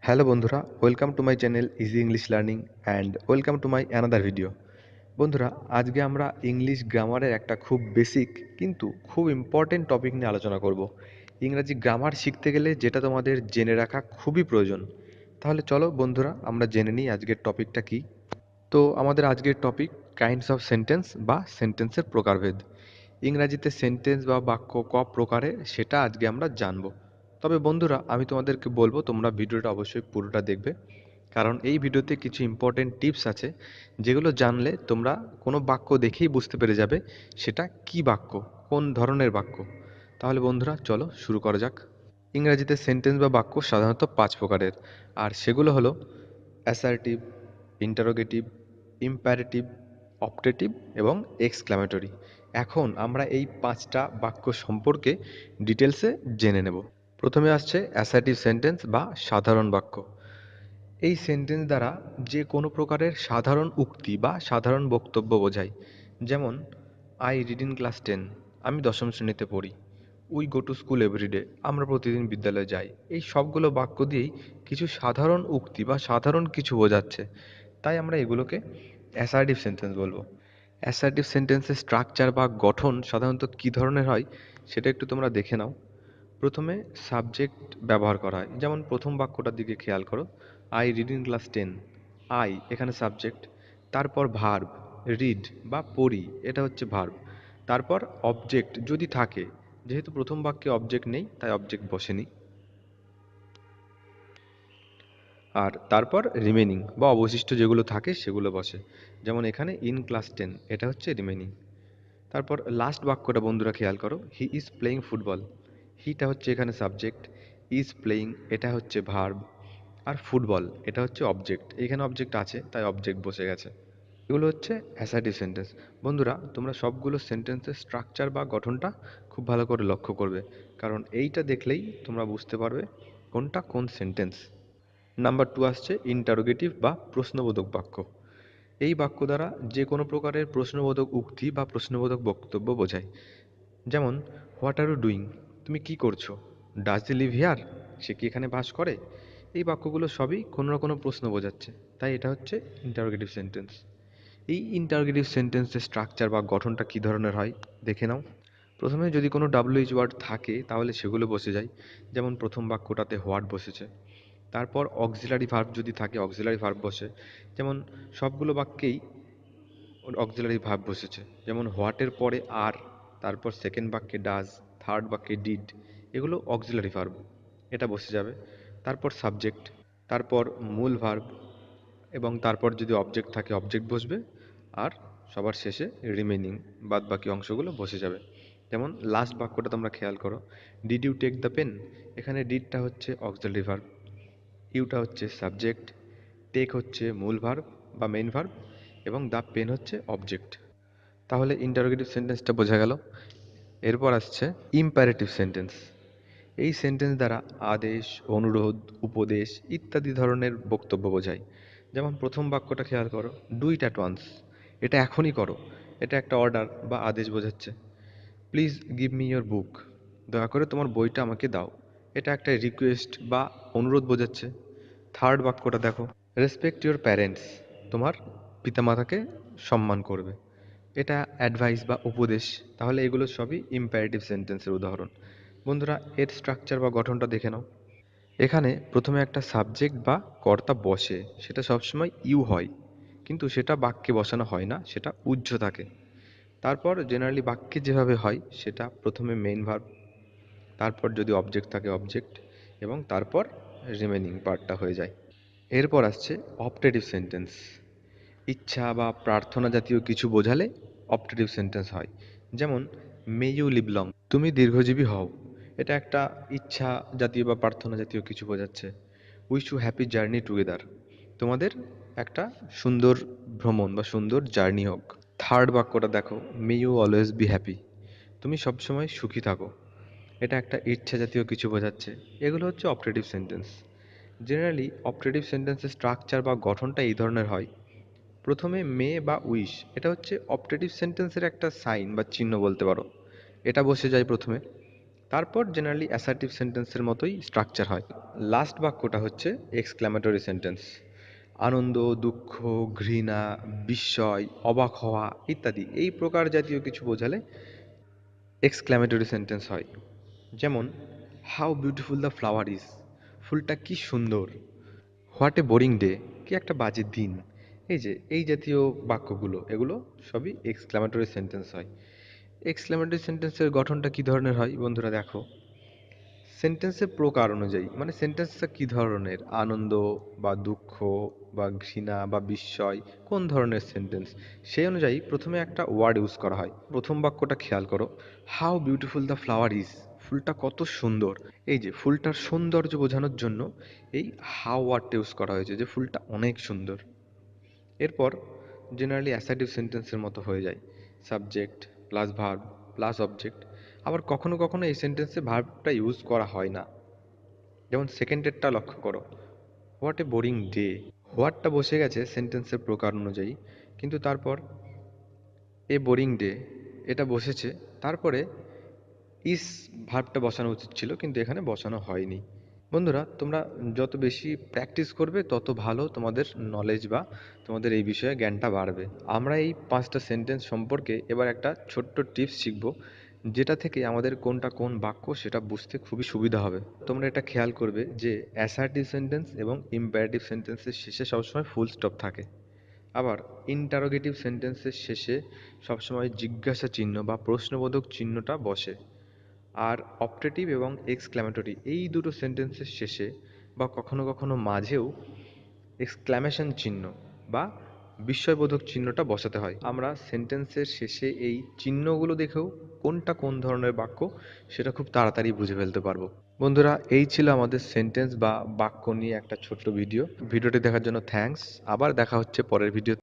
Hello বন্ধুরা, welcome to my channel easy English learning and welcome to my another video. বন্ধুরা, আজকে আমরা English গ্রামারের একটা খুব বেসিক কিন্তু খুব ইম্পর্টেন্ট টপিক নিয়ে আলোচনা করব। ইংরাজি গ্রামার শিখতে গেলে যেটা তোমাদের জেনে রাখা খুবই প্রয়োজন। তাহলে চলো বন্ধুরা, আমরা জেনে নিই আজকের টপিকটা কী। তো আমাদের আজকের টপিক কাইন্ডস অফ সেন্টেন্স বা সেন্টেন্সের প্রকারভেদ। ইংরাজিতে সেন্টেন্স বা বাক্য প্রকারের সেটা আজকে আমরা জানব। তবে বন্ধুরা, আমি তোমাদেরকে বলবো তোমরা ভিডিওটা অবশ্যই পুরোটা দেখবে, কারণ এই ভিডিওতে কিছু ইম্পর্টেন্ট টিপস আছে যেগুলো জানলে তোমরা কোনো বাক্য দেখেই বুঝতে পেরে যাবে সেটা কি বাক্য, কোন ধরনের বাক্য। তাহলে বন্ধুরা চলো শুরু করা যাক। ইংরাজিতে সেন্টেন্স বা বাক্য সাধারণত 5 প্রকারের, আর সেগুলো হলো অ্যাসার্টিভ, ইন্টারোগেটিভ, ইম্পারেটিভ, অপটেটিভ এবং এক্সক্লামেটরি। এখন আমরা এই 5টা বাক্য সম্পর্কে ডিটেলসে জেনে নেব। প্রথমে আসছে অ্যাসার্টিভ সেন্টেন্স বা সাধারণ বাক্য। এই সেন্টেন্স দ্বারা যে কোনো প্রকারের সাধারণ উক্তি বা সাধারণ বক্তব্য বোঝায়। যেমন, আই রিড ইন ক্লাস 10, আমি দশম শ্রেণীতে পড়ি। We go to school every day, আমরা প্রতিদিন বিদ্যালয়ে যাই। এই সবগুলো বাক্য দিয়েই কিছু সাধারণ উক্তি বা সাধারণ কিছু বোঝাচ্ছে, তাই আমরা এগুলোকে অ্যাসার্টিভ সেন্টেন্স বলবো। অ্যাসার্টিভ সেন্টেন্সের স্ট্রাকচার বা গঠন সাধারণত কী ধরনের হয় সেটা একটু তোমরা দেখে নাও। প্রথমে সাবজেক্ট ব্যবহার করা হয়, যেমন প্রথম বাক্যটার দিকে খেয়াল করো, I read in class 10। I এখানে সাবজেক্ট, তারপর ভার্ব, রিড বা পড়ি, এটা হচ্ছে ভার্ব, তারপর অবজেক্ট যদি থাকে, যেহেতু প্রথম বাক্যে অবজেক্ট নেই তাই অবজেক্ট বসেনি, আর তারপর রিমেনিং বা অবশিষ্ট যেগুলো থাকে সেগুলো বসে। যেমন এখানে ইন ক্লাস 10, এটা হচ্ছে রিমেনিং। তারপর লাস্ট বাক্যটা বন্ধুরা খেয়াল করো, হি ইজ প্লেয়িং ফুটবল। হিটা হচ্ছে এখানে সাবজেক্ট, ইজ প্লেয়িং এটা হচ্ছে ভার্ব, আর ফুটবল এটা হচ্ছে অবজেক্ট। এখানে অবজেক্ট আছে তাই অবজেক্ট বসে গেছে। এগুলো হচ্ছে অ্যাসার্টিভ সেন্টেন্স। বন্ধুরা, তোমরা সবগুলো সেন্টেন্সের স্ট্রাকচার বা গঠনটা খুব ভালো করে লক্ষ্য করবে, কারণ এইটা দেখলেই তোমরা বুঝতে পারবে কোনটা কোন সেন্টেন্স। নাম্বার 2 আসছে ইন্টারোগেটিভ বা প্রশ্নবোধক বাক্য। এই বাক্য দ্বারা যে কোনো প্রকারের প্রশ্নবোধক উক্তি বা প্রশ্নবোধক বক্তব্য বোঝায়। যেমন, হোয়াট আর ইউ ডুইং, তুমি কি করছো। ডাজ হি লিভ হিয়ার, সে কি এখানে বাস করে। এই বাক্যগুলো সবই কোনো না কোনো প্রশ্ন বোঝাচ্ছে, তাই এটা হচ্ছে ইন্টারোগেটিভ সেন্টেন্স। এই ইন্টারোগেটিভ সেন্টেন্সের স্ট্রাকচার বা গঠনটা কী ধরনের হয় দেখে নাও। প্রথমে যদি কোনো WH ওয়ার্ড থাকে তাহলে সেগুলো বসে যায়, যেমন প্রথম বাক্যটাতে হোয়াট বসেছে। তারপর অক্সিলারি ভার্ব যদি থাকে অক্সিলারি ভার্ব বসে, যেমন সবগুলো বাক্যেই অক্সিলারি ভার্ব বসেছে। যেমন হোয়াটের পরে আর, তারপর সেকেন্ড বাক্যে ডাজ, থার্ড বাক্যে ডিড, এগুলো অক্সিলারি ভার্ব, এটা বসে যাবে। তারপর সাবজেক্ট, তারপর মূল ভার্ব, এবং তারপর যদি অবজেক্ট থাকে অবজেক্ট বসবে, আর সবার শেষে রিমেনিং বাদ বাকি অংশগুলো বসে যাবে। যেমন লাস্ট বাক্যটা তোমরা খেয়াল করো, did you take the pen, এখানে ডিডটা হচ্ছে অক্সিলারি ভার্ব, ইউটা হচ্ছে সাবজেক্ট, টেক হচ্ছে মূল ভার্ব বা মেইন ভার্ব, এবং দ্য পেন হচ্ছে অবজেক্ট। তাহলে ইন্টারোগেটিভ সেন্টেন্সটা বোঝা গেল। এরপর আসছে ইম্পারেটিভ সেন্টেন্স। এই সেন্টেন্স দ্বারা আদেশ, অনুরোধ, উপদেশ ইত্যাদি ধরনের বক্তব্য বোঝায়। যেমন প্রথম বাক্যটা খেয়াল করো, ডু ইট অ্যাট ওয়ান্স, এটা এখনই করো, এটা একটা অর্ডার বা আদেশ বোঝাচ্ছে। Please give me your book, দয়া করে তোমার বইটা আমাকে দাও, এটা একটা রিকোয়েস্ট বা অনুরোধ বোঝাচ্ছে। থার্ড বাক্যটা দেখো, রেসপেক্ট ইয়োর প্যারেন্টস, তোমার পিতামাতাকে সম্মান করবে, এটা অ্যাডভাইস বা উপদেশ। তাহলে এগুলো সবই ইম্পারেটিভ সেন্টেন্সের উদাহরণ। বন্ধুরা, এর স্ট্রাকচার বা গঠনটা দেখে নাও। এখানে প্রথমে একটা সাবজেক্ট বা কর্তা বসে, সেটা সবসময় ইউ হয়, কিন্তু সেটা বাক্যে বসানো হয় না, সেটা উহ্য থাকে। তারপর জেনারেলি বাক্যে যেভাবে হয় সেটা প্রথমে মেইন ভার্ব, তারপর যদি অবজেক্ট থাকে অবজেক্ট, এবং তারপর রিমেনিং পার্টটা হয়ে যায়। এরপর আসছে অপটেটিভ সেন্টেন্স। ইচ্ছা বা প্রার্থনা জাতীয় কিছু বোঝালে অপটেটিভ সেন্টেন্স হয়। যেমন, মে ইউ লিভ লং, তুমি দীর্ঘজীবী হও, এটা একটা ইচ্ছা জাতীয় বা প্রার্থনা জাতীয় কিছু বোঝাচ্ছে। Wish you happy journey together, তোমাদের একটা সুন্দর ভ্রমণ বা সুন্দর জার্নি হোক। থার্ড বাক্যটা দেখো, may you always be happy, তুমি সবসময় সুখী থাকো, এটা একটা ইচ্ছা জাতীয় কিছু বোঝাচ্ছে। এগুলো হচ্ছে অপটেটিভ সেন্টেন্স। জেনারেলি অপটেটিভ সেন্টেন্সের স্ট্রাকচার বা গঠনটা এই ধরনের হয়। প্রথমে মে বা উইশ, এটা হচ্ছে অপটেটিভ সেন্টেন্সের একটা সাইন বা চিহ্ন বলতে পারো, এটা বসে যায় প্রথমে। তারপর জেনারেলি অ্যাসার্টিভ সেন্টেন্সের মতোই স্ট্রাকচার হয়। লাস্ট বাক্যটা হচ্ছে এক্সক্ল্যামেটরি সেন্টেন্স। আনন্দ, দুঃখ, ঘৃণা, বিস্ময়, অবাক হওয়া ইত্যাদি এই প্রকার জাতীয় কিছু বোঝালে এক্সক্ল্যামেটরি সেন্টেন্স হয়। যেমন how beautiful the flower is, ফুলটা কি সুন্দর। হোয়াট এ বোরিং ডে, কি একটা বাজে দিন। এই যে এই জাতীয় বাক্যগুলো এগুলো সবই এক্সক্ল্যামেটরি সেন্টেন্স হয়। এক্সক্ল্যামেটরি সেন্টেন্সের গঠনটা কী ধরনের হয় বন্ধুরা দেখো। সেন্টেন্সের প্রকার অনুযায়ী মানে সেন্টেন্সটা কী ধরনের, আনন্দ বা দুঃখ বা ঘৃণা বা বিস্ময় কোন ধরনের সেন্টেন্স, সেই অনুযায়ী প্রথমে একটা ওয়ার্ড ইউজ করা হয়। প্রথম বাক্যটা খেয়াল করো, how beautiful the flower is, ফুলটা কত সুন্দর। এই যে ফুলটার সৌন্দর্য বোঝানোর জন্য এই হাউ ওয়ার্ডটা ইউজ করা হয়েছে, যে ফুলটা অনেক সুন্দর। এরপর জেনারেলি অ্যাসার্টিভ সেন্টেন্সের মতো হয়ে যায়, subject plus verb plus object. আবার কখনো কখনো এই সেন্টেন্সে ভার্বটা ইউজ করা হয় না। যেমন সেকেন্ডেরটা লক্ষ্য করো, হোয়াট এ বোরিং ডে। হোয়াটটা বসে গেছে সেন্টেন্সের প্রকার অনুযায়ী, কিন্তু তারপর এ বোরিং ডে এটা বসেছে, তারপরে ইস ভার্বটা বসানো উচিত ছিল কিন্তু এখানে বসানো হয়নি। বন্ধুরা তোমরা যত বেশি প্র্যাকটিস করবে তত ভালো তোমাদের নলেজ বা তোমাদের এই বিষয়ে জ্ঞানটা বাড়বে। আমরা এই 5টা সেন্টেন্স সম্পর্কে এবার একটা ছোট্ট টিপস শিখব, যেটা থেকে আমাদের কোনটা কোন বাক্য সেটা বুঝতে খুবই সুবিধা হবে। তোমরা এটা খেয়াল করবে যে অ্যাসার্টিভ সেন্টেন্স এবং ইম্পারেটিভ সেন্টেন্সের শেষে সবসময় ফুল স্টপ থাকে। আবার ইন্টারোগেটিভ সেন্টেন্সের শেষে সবসময় জিজ্ঞাসা চিহ্ন বা প্রশ্নবোধক চিহ্নটা বসে। আর অপটেটিভ এবং এক্সক্ল্যামেটরি এই দুটো সেন্টেন্সের শেষে বা কখনো কখনো মাঝেও এক্সক্ল্যামেশন চিহ্ন বা বিস্ময়বোধক চিহ্নটা বসাতে হয়। আমরা সেন্টেন্সের শেষে এই চিহ্নগুলো দেখেও কোনটা কোন ধরনের বাক্য সেটা খুব তাড়াতাড়ি বুঝে ফেলতে পারবো। বন্ধুরা এই ছিল আমাদের সেন্টেন্স বা বাক্য নিয়ে একটা ছোট্ট ভিডিও। ভিডিওটি দেখার জন্য থ্যাঙ্কস। আবার দেখা হচ্ছে পরের ভিডিও।